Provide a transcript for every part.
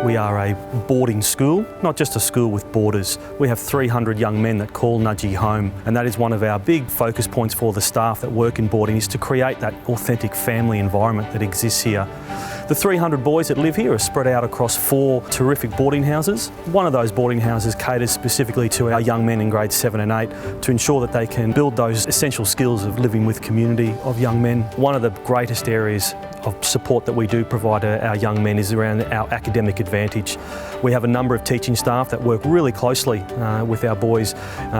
We are a boarding school, not just a school with boarders. We have 300 young men that call Nudgee home, and that is one of our big focus points for the staff that work in boarding, is to create that authentic family environment that exists here. The 300 boys that live here are spread out across 4 terrific boarding houses. One of those boarding houses caters specifically to our young men in grades 7 and 8 to ensure that they can build those essential skills of living with community of young men. One of the greatest areas of support that we do provide our young men is around our academic advantage. We have a number of teaching staff that work really closely with our boys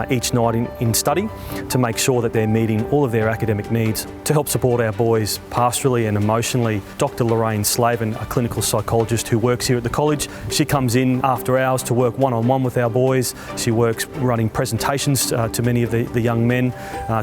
each night in study to make sure that they're meeting all of their academic needs. To help support our boys pastorally and emotionally, Dr. Lorraine Slavin, a clinical psychologist who works here at the college, she comes in after hours to work one-on-one with our boys. She works running presentations to many of the young men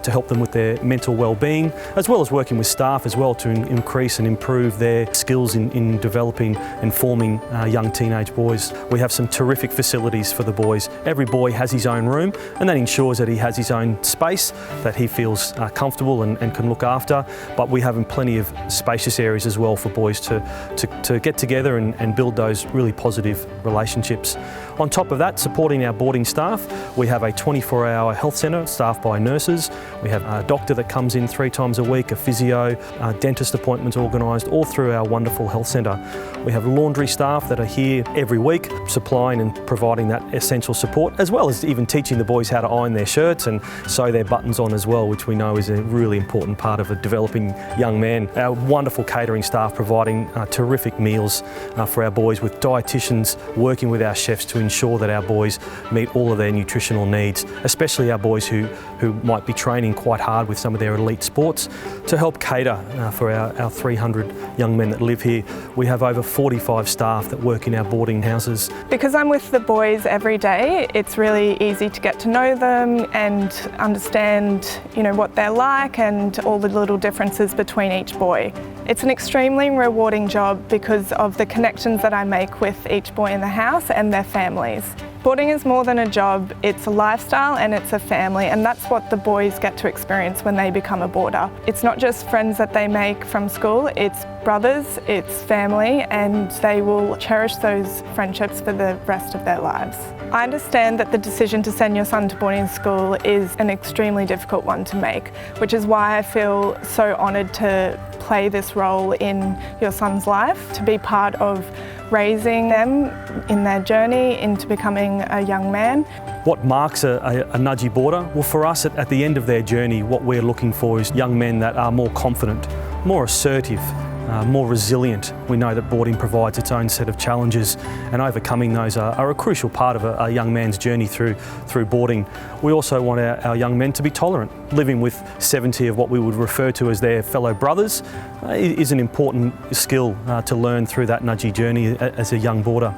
to help them with their mental well-being, as well as working with staff as well to increase and improve their skills in developing and forming young teenage boys. We have some terrific facilities for the boys. Every boy has his own room, and that ensures that he has his own space that he feels comfortable and can look after. But we have plenty of spacious areas as well for boys to get together and build those really positive relationships. On top of that, supporting our boarding staff, we have a 24-hour health centre staffed by nurses. We have a doctor that comes in 3 times a week, a physio, dentist appointments organised all through our wonderful health centre. We have laundry staff that are here every week, supplying and providing that essential support, as well as even teaching the boys how to iron their shirts and sew their buttons on as well, which we know is a really important part of a developing young man. Our wonderful catering staff providing terrific meals for our boys, with dietitians working with our chefs to ensure that our boys meet all of their nutritional needs, especially our boys who might be training quite hard with some of their elite sports. To help cater for our 300 young men that live here, we have over 45 staff that work in our boarding houses. Because I'm with the boys every day, it's really easy to get to know them and understand, what they're like and all the little differences between each boy. It's an extremely rewarding job because of the connections that I make with each boy in the house and their families. Boarding is more than a job, it's a lifestyle and it's a family, and that's what the boys get to experience when they become a boarder. It's not just friends that they make from school, it's brothers, it's family, and they will cherish those friendships for the rest of their lives. I understand that the decision to send your son to boarding school is an extremely difficult one to make, which is why I feel so honoured to play this role in your son's life, to be part of raising them in their journey into becoming a young man. What marks a Nudgee boarder? Well, for us at the end of their journey, what we're looking for is young men that are more confident, more assertive, more resilient. We know that boarding provides its own set of challenges, and overcoming those are a crucial part of a young man's journey through boarding. We also want our young men to be tolerant. Living with 70 of what we would refer to as their fellow brothers is an important skill to learn through that Nudgee journey as a young boarder.